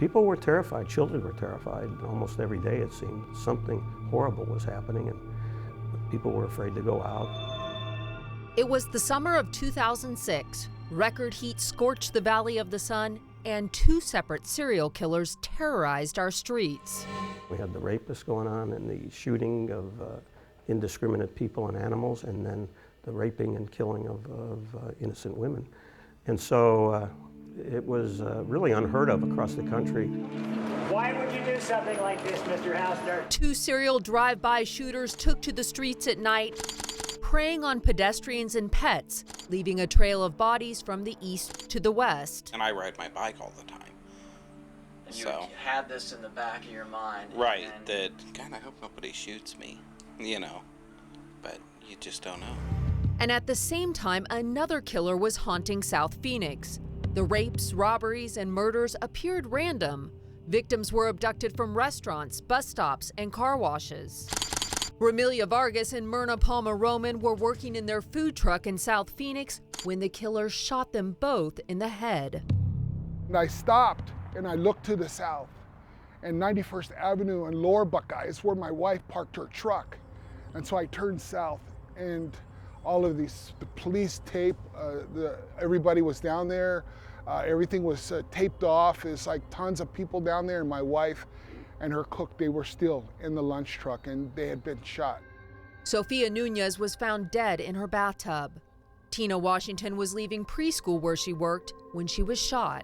People were terrified, children were terrified. Almost every day it seemed something horrible was happening and people were afraid to go out. It was the summer of 2006. Record heat scorched the Valley of the Sun, and two separate serial killers terrorized our streets. We had the rapists going on and the shooting of indiscriminate people and animals, and then the raping and killing of innocent women. And so it was really unheard of across the country. Why would you do something like this, Mr. Hausner? Two serial drive-by shooters took to the streets at night, preying on pedestrians and pets, leaving a trail of bodies from the east to the west. And I ride my bike all the time. And you had this in the back of your mind. Right, that, God, I hope nobody shoots me, you know, but you just don't know. And at the same time, another killer was haunting South Phoenix. The rapes, robberies, and murders appeared random. Victims were abducted from restaurants, bus stops, and car washes. Ramilia Vargas and Myrna Palma Roman were working in their food truck in South Phoenix when the killer shot them both in the head. And I stopped and I looked to the south, and 91st Avenue and Lower Buckeye is where my wife parked her truck. And so I turned south, and all of the police tape, everybody was down there. Everything was taped off. It's like tons of people down there, and my wife and her cook, they were still in the lunch truck, and they had been shot. Sophia Nunez was found dead in her bathtub. Tina Washington was leaving preschool where she worked when she was shot.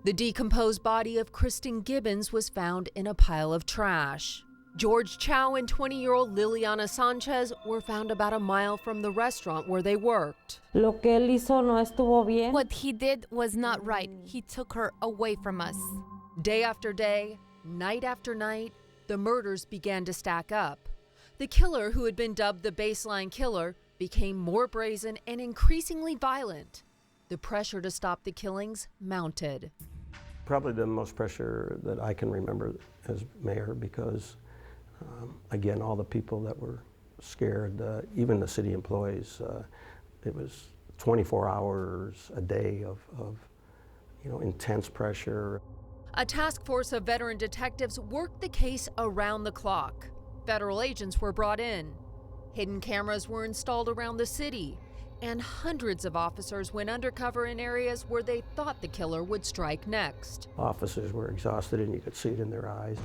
The decomposed body of Kristen Gibbons was found in a pile of trash. George Chow and 20-year-old Liliana Sanchez were found about a mile from the restaurant where they worked. What he did was not right. He took her away from us. Day after day, night after night, the murders began to stack up. The killer, who had been dubbed the baseline killer, became more brazen and increasingly violent. The pressure to stop the killings mounted. Probably the most pressure that I can remember as mayor, because again, all the people that were scared, even the city employees, it was 24 hours a day of intense pressure. A task force of veteran detectives worked the case around the clock. Federal agents were brought in. Hidden cameras were installed around the city, and hundreds of officers went undercover in areas where they thought the killer would strike next. Officers were exhausted, and you could see it in their eyes.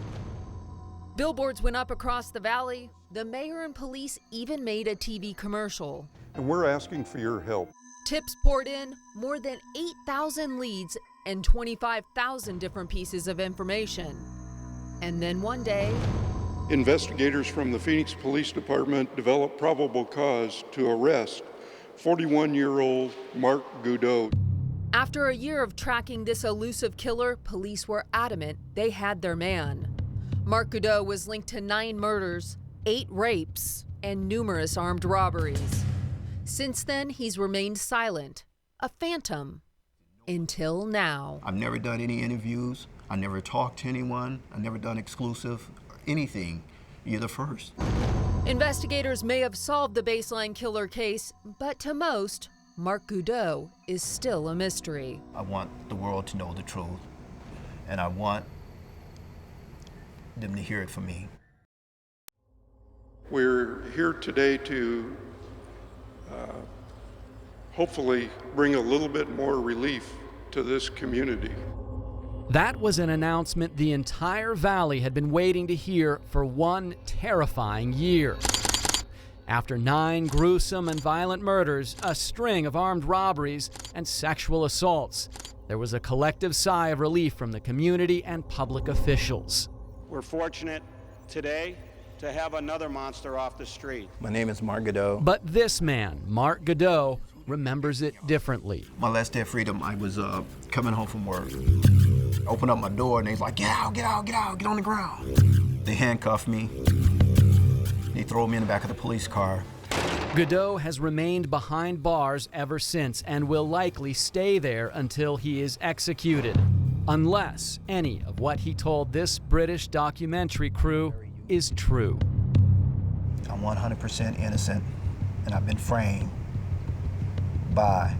Billboards went up across the valley. The mayor and police even made a TV commercial. And we're asking for your help. Tips poured in, more than 8,000 leads and 25,000 different pieces of information. And then one day, investigators from the Phoenix Police Department developed probable cause to arrest 41-year-old Mark Goudreau. After a year of tracking this elusive killer, police were adamant they had their man. Mark Goudreau was linked to 9 murders, 8 rapes, and numerous armed robberies. Since then, he's remained silent, a phantom, until now. I've never done any interviews. I never talked to anyone. I've never done exclusive or anything. You're the first. Investigators may have solved the baseline killer case, but to most, Mark Goudreau is still a mystery. I want the world to know the truth, and I want them to hear it from me. We're here today to hopefully bring a little bit more relief to this community. That was an announcement the entire valley had been waiting to hear for one terrifying year. After 9 gruesome and violent murders, a string of armed robberies, and sexual assaults, there was a collective sigh of relief from the community and public officials. We're fortunate today to have another monster off the street. My name is Mark Goudreau. But this man, Mark Goudreau, remembers it differently. My last day of freedom, I was coming home from work. Opened up my door and they was like, get out, get out, get out, get on the ground. They handcuffed me. They throw me in the back of the police car. Goudreau has remained behind bars ever since and will likely stay there until he is executed, unless any of what he told this British documentary crew is true. I'm 100% innocent, and I've been framed by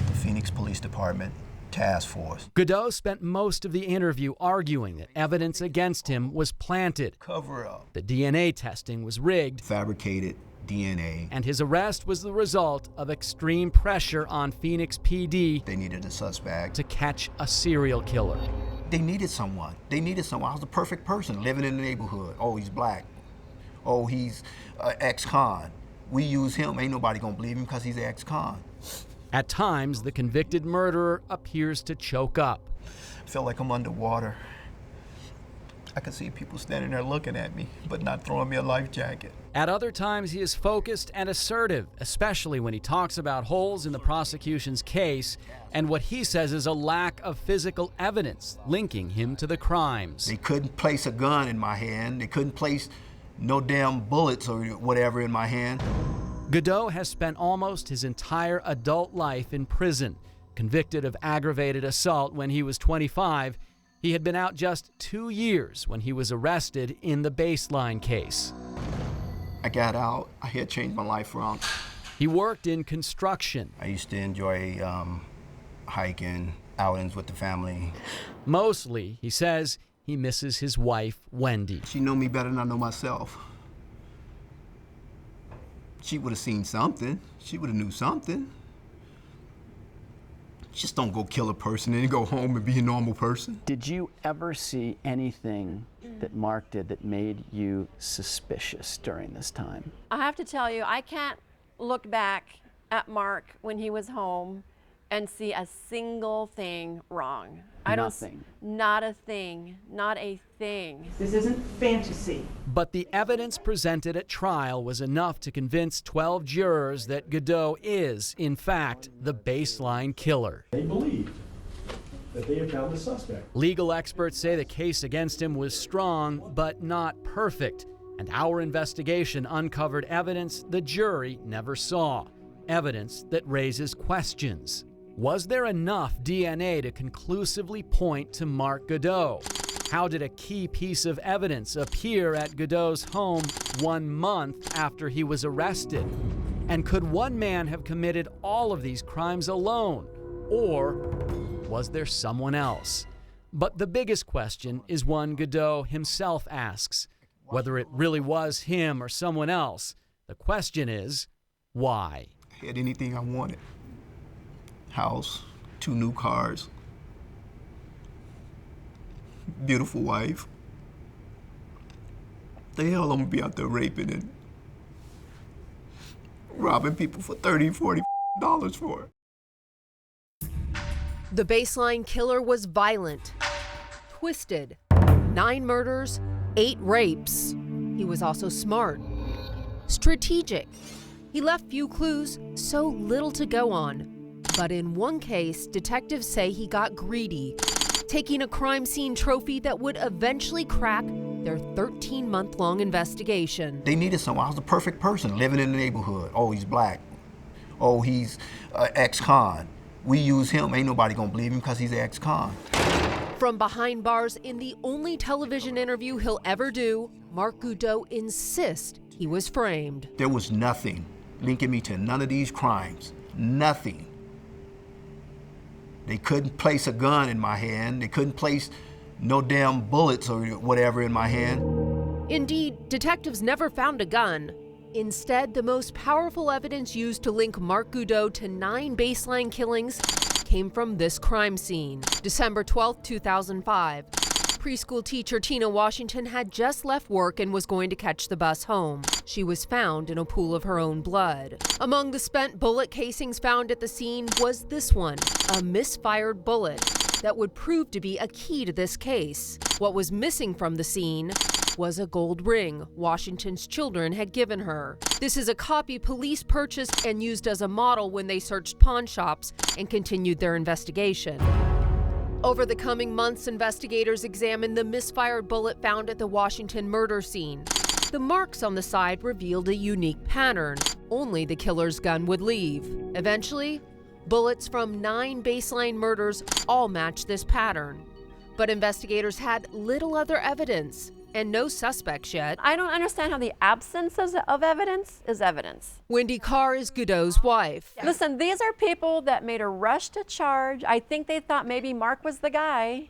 the Phoenix Police Department task force. Godot spent most of the interview arguing that evidence against him was planted. Cover up. The DNA testing was rigged. Fabricated DNA. And his arrest was the result of extreme pressure on Phoenix PD. They needed a suspect to catch a serial killer. They needed someone. I was the perfect person living in the neighborhood. Oh, he's black. Oh, he's ex-con. We use him. Ain't nobody gonna believe him because he's an ex-con. At times, the convicted murderer appears to choke up. I feel like I'm underwater. I can see people standing there looking at me, but not throwing me a life jacket. At other times, he is focused and assertive, especially when he talks about holes in the prosecution's case and what he says is a lack of physical evidence linking him to the crimes. They couldn't place a gun in my hand. They couldn't place no damn bullets or whatever in my hand. Godot has spent almost his entire adult life in prison. Convicted of aggravated assault when he was 25, he had been out just 2 years when he was arrested in the Baseline case. I got out. I had changed my life around. He worked in construction. I used to enjoy hiking, outings with the family. Mostly, he says, he misses his wife, Wendy. She know me better than I know myself. She would have seen something. She would have knew something. Just don't go kill a person and go home and be a normal person. Did you ever see anything that Mark did that made you suspicious during this time? I have to tell you, I can't look back at Mark when he was home and see a single thing wrong. Nothing. Not a thing. Not a thing. This isn't fantasy. But the evidence presented at trial was enough to convince 12 jurors that Godot is, in fact, the Baseline killer. They believe that they have found the suspect. Legal experts say the case against him was strong, but not perfect. And our investigation uncovered evidence the jury never saw. Evidence that raises questions. Was there enough DNA to conclusively point to Mark Godot? How did a key piece of evidence appear at Godot's home 1 month after he was arrested? And could one man have committed all of these crimes alone? Or was there someone else? But the biggest question is one Godot himself asks. Whether it really was him or someone else, the question is, why? I had anything I wanted. House, 2 new cars, beautiful wife. The hell I'm gonna be out there raping and robbing people for $30, $40 for it. The Baseline killer was violent, twisted, 9 murders, 8 rapes. He was also smart, strategic. He left few clues, so little to go on. But in one case, detectives say he got greedy, taking a crime scene trophy that would eventually crack their 13-month-long investigation. They needed someone. I was the perfect person living in the neighborhood. Oh, he's black. Oh, he's ex-con. We use him. Ain't nobody gonna believe him because he's an ex-con. From behind bars in the only television interview he'll ever do, Mark Godot insists he was framed. There was nothing linking me to none of these crimes. Nothing. They couldn't place a gun in my hand. They couldn't place no damn bullets or whatever in my hand. Indeed, detectives never found a gun. Instead, the most powerful evidence used to link Mark Godot to 9 Baseline killings came from this crime scene. December 12, 2005. Preschool teacher Tina Washington had just left work and was going to catch the bus home. She was found in a pool of her own blood. Among the spent bullet casings found at the scene was this one, a misfired bullet that would prove to be a key to this case. What was missing from the scene was a gold ring Washington's children had given her. This is a copy police purchased and used as a model when they searched pawn shops and continued their investigation. Over the coming months, investigators examined the misfired bullet found at the Washington murder scene. The marks on the side revealed a unique pattern. Only the killer's gun would leave. Eventually, bullets from 9 Baseline murders all matched this pattern. But investigators had little other evidence. and no suspects yet. I don't understand how the absence of evidence is evidence. Wendy Carr is Godot's wife. Listen, these are people that made a rush to charge. I think they thought maybe Mark was the guy.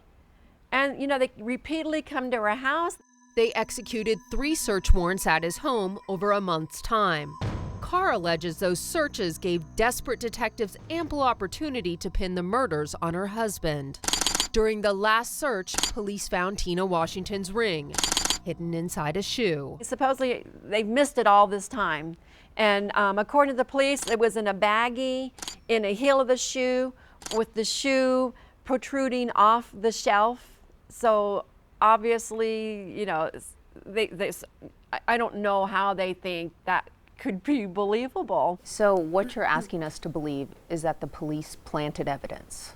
And, you know, they repeatedly come to her house. They executed 3 search warrants at his home over a month's time. Carr alleges those searches gave desperate detectives ample opportunity to pin the murders on her husband. During the last search, police found Tina Washington's ring hidden inside a shoe. Supposedly, they've missed it all this time. And according to the police, it was in a baggie, in a heel of the shoe, with the shoe protruding off the shelf. So obviously, you know, I don't know how they think that could be believable. So what you're asking us to believe is that the police planted evidence.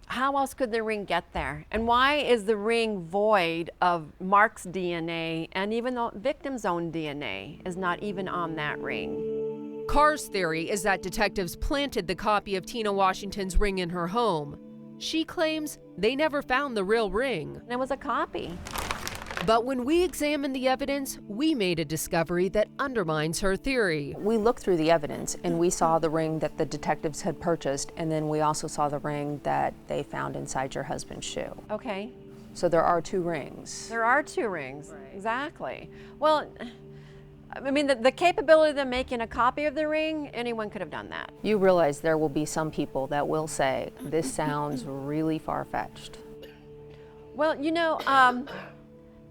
How else could the ring get there? And why is the ring void of Mark's DNA, and even the victim's own DNA is not even on that ring? Carr's theory is that detectives planted the copy of Tina Washington's ring in her home. She claims they never found the real ring. It was a copy. But when we examined the evidence, we made a discovery that undermines her theory. We looked through the evidence and we saw the ring that the detectives had purchased, and then we also saw the ring that they found inside your husband's shoe. Okay. So there are 2 rings. There are 2 rings, right. Exactly. Well, I mean, the capability of them making a copy of the ring, anyone could have done that. You realize there will be some people that will say, this sounds really far-fetched. Well, you know,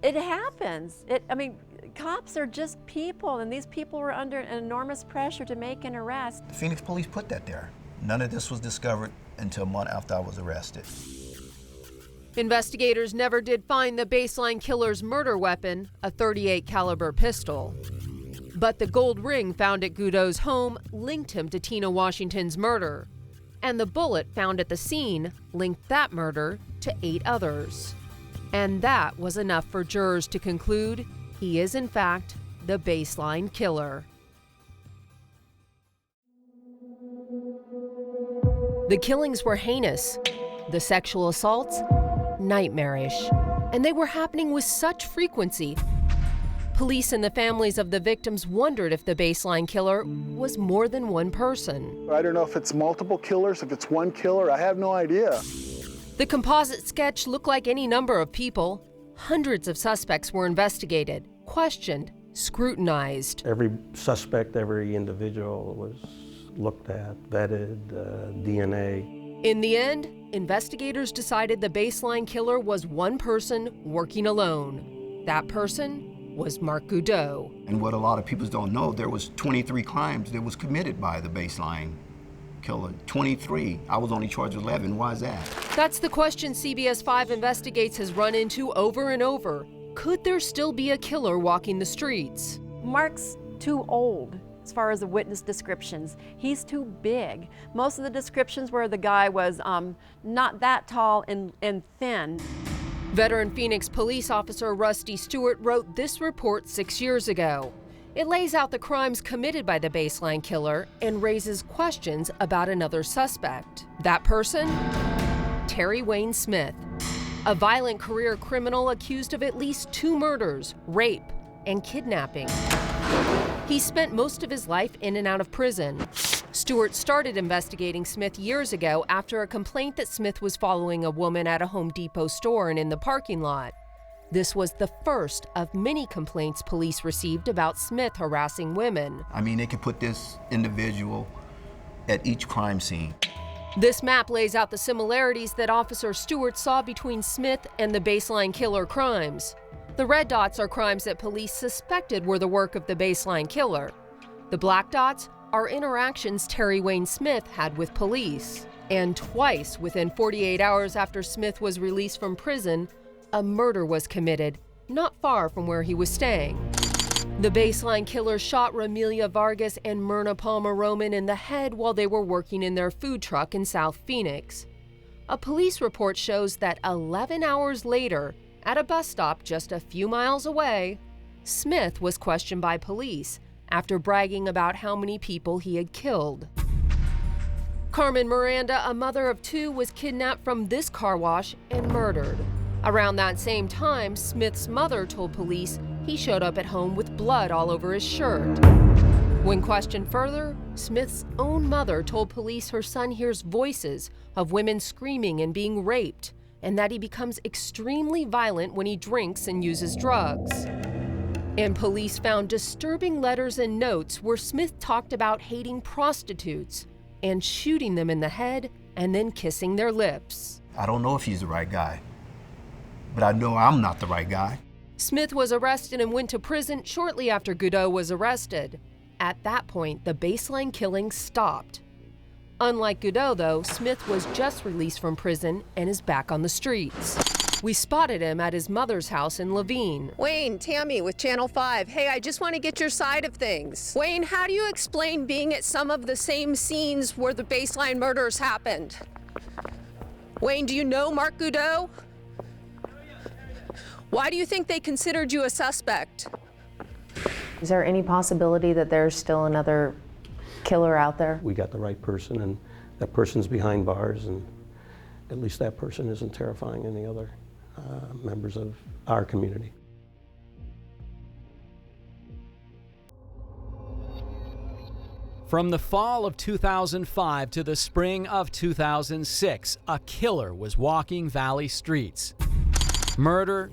it happens. I mean, cops are just people, and these people were under an enormous pressure to make an arrest. The Phoenix police put that there. None of this was discovered until a month after I was arrested. Investigators never did find the baseline killer's murder weapon, a .38 caliber pistol. But the gold ring found at Godot's home linked him to Tina Washington's murder. And the bullet found at the scene linked that murder to 8 others. And that was enough for jurors to conclude he is, in fact, the baseline killer. The killings were heinous, the sexual assaults nightmarish, and they were happening with such frequency. Police and the families of the victims wondered if the baseline killer was more than one person. I don't know if it's multiple killers, if it's one killer, I have no idea. The composite sketch looked like any number of people. Hundreds of suspects were investigated, questioned, scrutinized. Every suspect, every individual was looked at, vetted, DNA. In the end, investigators decided the baseline killer was one person working alone. That person was Mark Godot. And what a lot of people don't know, there was 23 crimes that was committed by the baseline killer. 23. I was only charged with 11. Why is that? That's the question CBS 5 Investigates has run into over and over. Could there still be a killer walking the streets? Mark's too old as far as the witness descriptions. He's too big. Most of the descriptions where the guy was not that tall and thin. Veteran Phoenix police officer Rusty Stewart wrote this report 6 years ago. It lays out the crimes committed by the baseline killer and raises questions about another suspect. That person? Terry Wayne Smith, a violent career criminal accused of at least 2 murders, rape, and kidnapping. He spent most of his life in and out of prison. Stewart started investigating Smith years ago after a complaint that Smith was following a woman at a Home Depot store and in the parking lot. This was the first of many complaints police received about Smith harassing women. I mean, they could put this individual at each crime scene. This map lays out the similarities that Officer Stewart saw between Smith and the baseline killer crimes. The red dots are crimes that police suspected were the work of the baseline killer. The black dots are interactions Terry Wayne Smith had with police. And twice within 48 hours after Smith was released from prison, a murder was committed, not far from where he was staying. The baseline killer shot Ramelia Vargas and Myrna Palmer Roman in the head while they were working in their food truck in South Phoenix. A police report shows that 11 hours later, at a bus stop just a few miles away, Smith was questioned by police after bragging about how many people he had killed. Carmen Miranda, a mother of 2, was kidnapped from this car wash and murdered. Around that same time, Smith's mother told police he showed up at home with blood all over his shirt. When questioned further, Smith's own mother told police her son hears voices of women screaming and being raped, and that he becomes extremely violent when he drinks and uses drugs. And police found disturbing letters and notes where Smith talked about hating prostitutes and shooting them in the head and then kissing their lips. I don't know if he's the right guy, but I know I'm not the right guy. Smith was arrested and went to prison shortly after Godot was arrested. At that point, the baseline killing stopped. Unlike Godot, though, Smith was just released from prison and is back on the streets. We spotted him at his mother's house in Levine. Wayne, Tammy with Channel 5. Hey, I just want to get your side of things. Wayne, how do you explain being at some of the same scenes where the baseline murders happened? Wayne, do you know Mark Godot? Why do you think they considered you a suspect? Is there any possibility that there's still another killer out there? We got the right person, and that person's behind bars, and at least that person isn't terrifying any other members of our community. From the fall of 2005 to the spring of 2006, a killer was walking Valley streets. Murder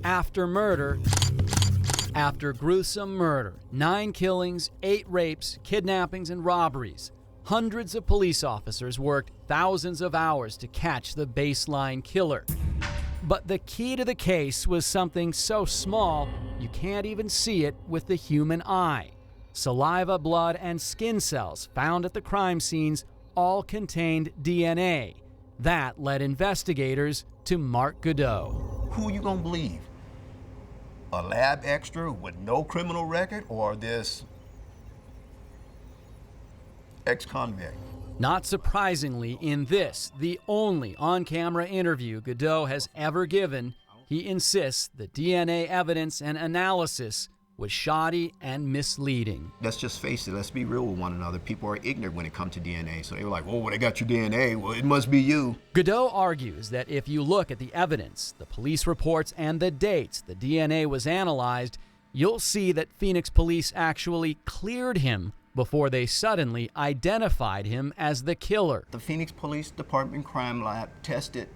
after murder after gruesome murder. 9 killings, 8 rapes, kidnappings, and robberies. Hundreds of police officers worked thousands of hours to catch the baseline killer. But the key to the case was something so small you can't even see it with the human eye. Saliva, blood, and skin cells found at the crime scenes all contained DNA. That led investigators to Mark Godot. Who you gonna believe? A lab extra with no criminal record, or this ex-convict? Not surprisingly, in this, the only on-camera interview Godot has ever given, he insists the DNA evidence and analysis was shoddy and misleading. Let's just face it, let's be real with one another. People are ignorant when it comes to DNA, so they were like, oh, well, they got your DNA, well, it must be you. Godot argues that if you look at the evidence, the police reports, and the dates the DNA was analyzed, you'll see that Phoenix police actually cleared him before they suddenly identified him as the killer. The Phoenix Police Department Crime Lab tested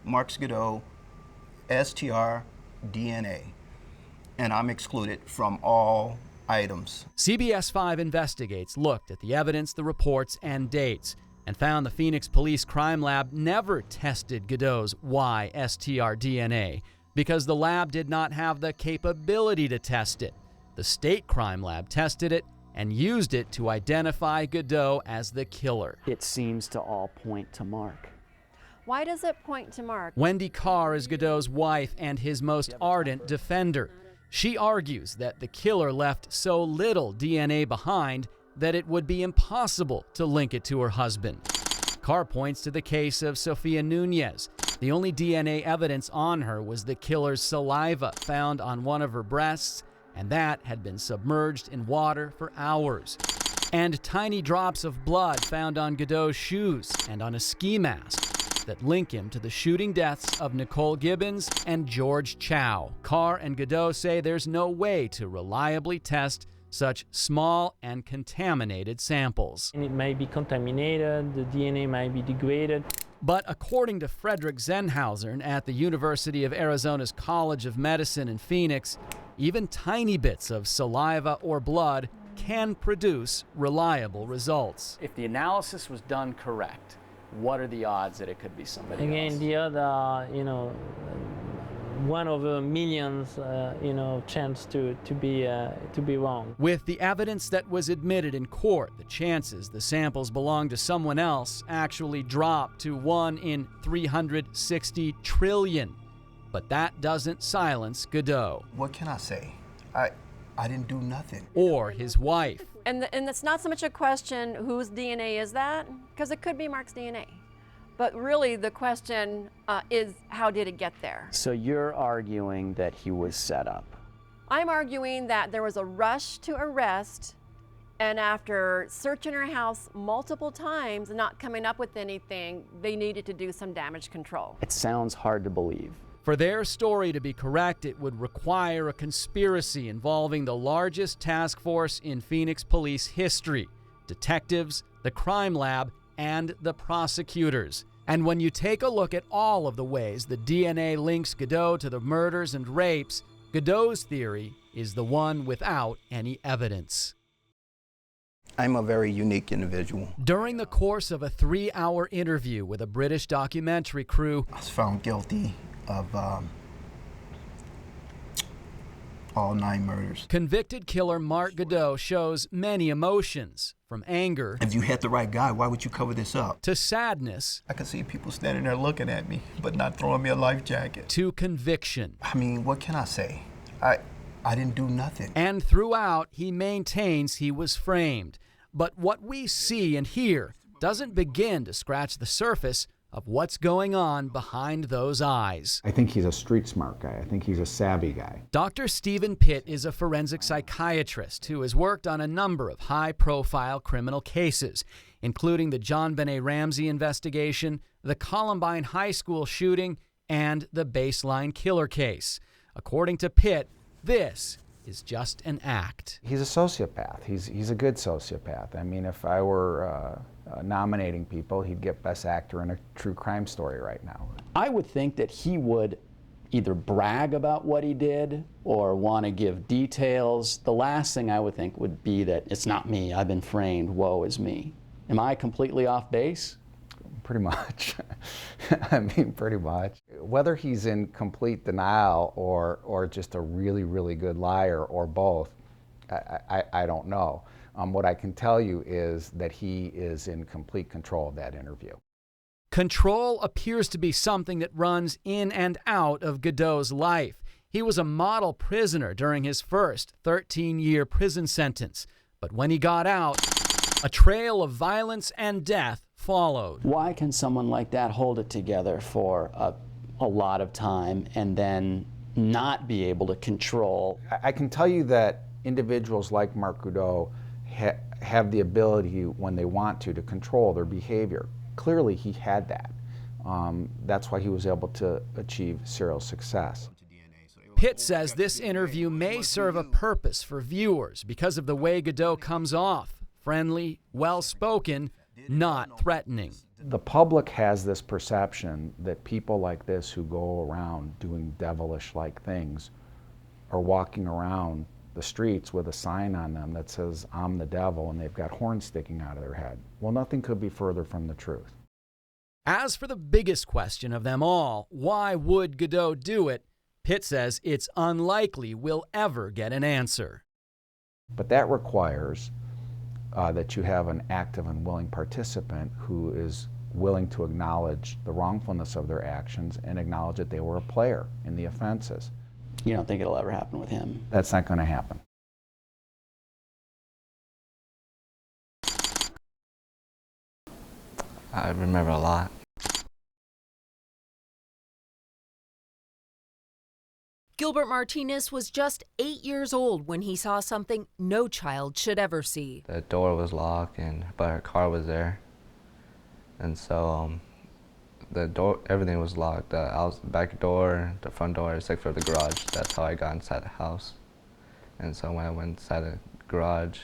Mark Godot STR DNA, and I'm excluded from all items. CBS 5 Investigates looked at the evidence, the reports, and dates, and found the Phoenix Police Crime Lab never tested Godot's YSTR DNA because the lab did not have the capability to test it. The state crime lab tested it and used it to identify Godot as the killer. It seems to all point to Mark. Why does it point to Mark? Wendy Carr is Godot's wife and his most ardent defender. She argues that the killer left so little DNA behind that it would be impossible to link it to her husband. Carr points to the case of Sophia Nunez. The only DNA evidence on her was the killer's saliva found on one of her breasts, and that had been submerged in water for hours. And tiny drops of blood found on Godot's shoes and on a ski mask that link him to the shooting deaths of Nicole Gibbons and George Chow. Carr and Godot say there's no way to reliably test such small and contaminated samples. It may be contaminated, the DNA might be degraded. But according to Frederick Zenhauser at the University of Arizona's College of Medicine in Phoenix, even tiny bits of saliva or blood can produce reliable results. If the analysis was done correct, what are the odds that it could be somebody else? Again, the other, 1 over millions, chance to be wrong. With the evidence that was admitted in court, the chances the samples belong to someone else actually dropped to 1 in 360 trillion. But that doesn't silence Godot. What can I say? I didn't do nothing. Or his wife. And it's not so much a question, whose DNA is that? Because it could be Mark's DNA. But really the question is, how did it get there? So you're arguing that he was set up? I'm arguing that there was a rush to arrest, and after searching her house multiple times and not coming up with anything, they needed to do some damage control. It sounds hard to believe. For their story to be correct, it would require a conspiracy involving the largest task force in Phoenix police history: detectives, the crime lab, and the prosecutors. And when you take a look at all of the ways the DNA links Godot to the murders and rapes, Godot's theory is the one without any evidence. I'm a very unique individual. During the course of a 3-hour interview with a British documentary crew, I was found guilty of all 9 murders. Convicted killer Mark Godot shows many emotions, from anger. If you had the right guy, why would you cover this up? To sadness. I could see people standing there looking at me, but not throwing me a life jacket. To conviction. I mean, what can I say? I didn't do nothing. And throughout, he maintains he was framed. But what we see and hear doesn't begin to scratch the surface of what's going on behind those eyes. I think he's a street smart guy. I think he's a savvy guy. Dr. Steven Pitt is a forensic psychiatrist who has worked on a number of high-profile criminal cases, including the John Benet Ramsey investigation, the Columbine High School shooting, and the Baseline killer case. According to Pitt, this is just an act. He's a sociopath. He's a good sociopath. I mean, if I were nominating people, he'd get Best Actor in a true crime story right now. I would think that he would either brag about what he did or want to give details. The last thing I would think would be that it's not me, I've been framed, woe is me. Am I completely off base? Pretty much. I mean, pretty much. Whether he's in complete denial or just a really, really good liar or both, I don't know. What I can tell you is that he is in complete control of that interview. Control appears to be something that runs in and out of Godot's life. He was a model prisoner during his first 13-year prison sentence. But when he got out, a trail of violence and death followed. Why can someone like that hold it together for a lot of time and then not be able to control? I can tell you that individuals like Mark Godot have the ability, when they want to control their behavior. Clearly he had that. That's why he was able to achieve serial success. Pitt says this interview may serve a purpose for viewers because of the way Godot comes off: friendly, well-spoken, not threatening. The public has this perception that people like this who go around doing devilish-like things are walking around the streets with a sign on them that says, "I'm the devil," and they've got horns sticking out of their head. Well, nothing could be further from the truth. As for the biggest question of them all, why would Godot do it? Pitt says it's unlikely we'll ever get an answer. But that requires that you have an active and willing participant who is willing to acknowledge the wrongfulness of their actions and acknowledge that they were a player in the offenses. You don't think it'll ever happen with him? That's not going to happen. I remember a lot. Gilbert Martinez was just 8 years old when he saw something no child should ever see. The door was locked, but her car was there. And so the door, everything was locked. The back door, the front door, except for the garage. That's how I got inside the house. And so when I went inside the garage,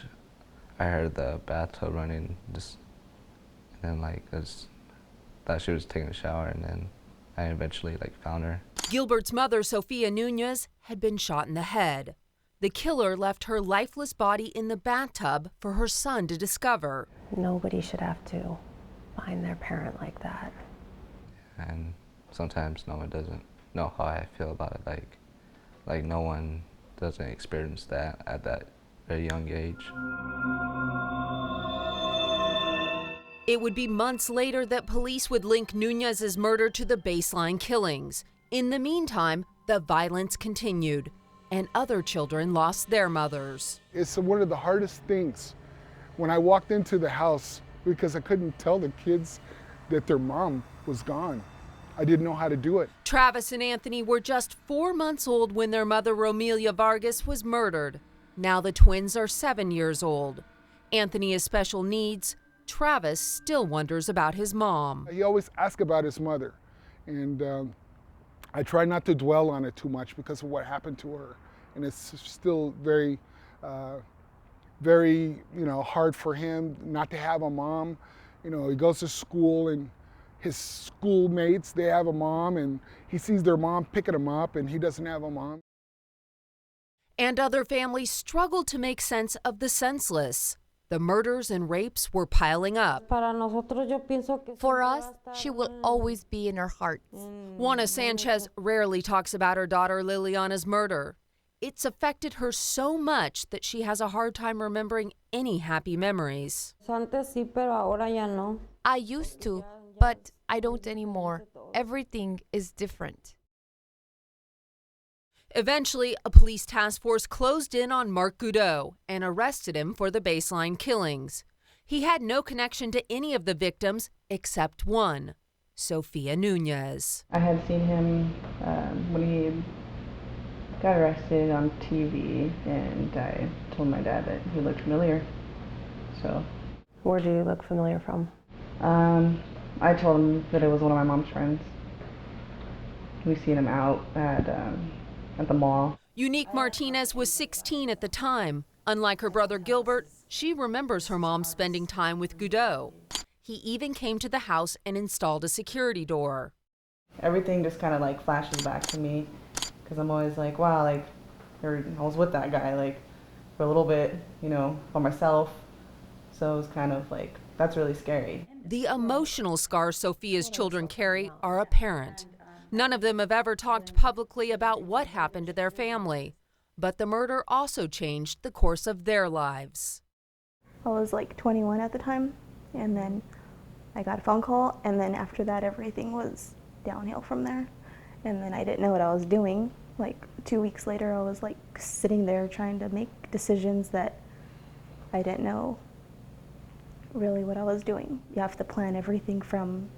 I heard the bathtub running, and then I thought she was taking a shower, and then I eventually found her. Gilbert's mother, Sophia Nunez, had been shot in the head. The killer left her lifeless body in the bathtub for her son to discover. Nobody should have to find their parent like that. And sometimes no one doesn't know how I feel about it. Like no one doesn't experience that at that very young age. It would be months later that police would link Nunez's murder to the Baseline killings. In the meantime, the violence continued, and other children lost their mothers. It's one of the hardest things when I walked into the house, because I couldn't tell the kids that their mom was gone. I didn't know how to do it. Travis and Anthony were just 4 months old when their mother, Romelia Vargas, was murdered. Now the twins are 7 years old. Anthony has special needs. Travis still wonders about his mom. He always asks about his mother, and I try not to dwell on it too much because of what happened to her. And it's still very, very, hard for him not to have a mom. He goes to school and his schoolmates, they have a mom, and he sees their mom picking him up and he doesn't have a mom. And other families struggled to make sense of the senseless. The murders and rapes were piling up. For us, she will always be in our hearts. Juana Sanchez rarely talks about her daughter Liliana's murder. It's affected her so much that she has a hard time remembering any happy memories. I used to, but I don't anymore. Everything is different. Eventually, a police task force closed in on Mark Goudeau and arrested him for the Baseline killings. He had no connection to any of the victims except one, Sophia Nunez. I had seen him when he got arrested on TV, and I told my dad that he looked familiar. So, where do you look familiar from? I told him that it was one of my mom's friends. We seen him out at the mall. Unique Martinez was 16 at the time. Unlike her brother Gilbert, she remembers her mom spending time with Goudeau. He even came to the house and installed a security door. Everything just kind of like flashes back to me, because I'm always like, wow, like I was with that guy like for a little bit, by myself. So it was kind of like, that's really scary. The emotional scars Sophia's children carry are apparent. None of them have ever talked publicly about what happened to their family, but the murder also changed the course of their lives. I was like 21 at the time, and then I got a phone call, and then after that everything was downhill from there. And then I didn't know what I was doing. Like 2 weeks later I was like sitting there trying to make decisions that I didn't know really what I was doing. You have to plan everything from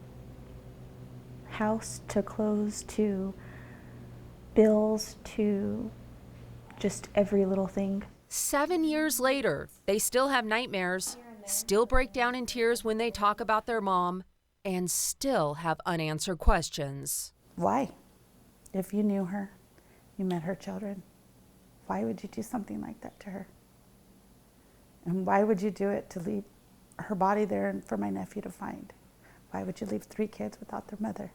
house to clothes to bills to just every little thing. 7 years later, they still have nightmares, still break down in tears when they talk about their mom, and still have unanswered questions. Why? If you knew her, you met her children, why would you do something like that to her? And why would you do it to leave her body there and for my nephew to find? Why would you leave 3 kids without their mother?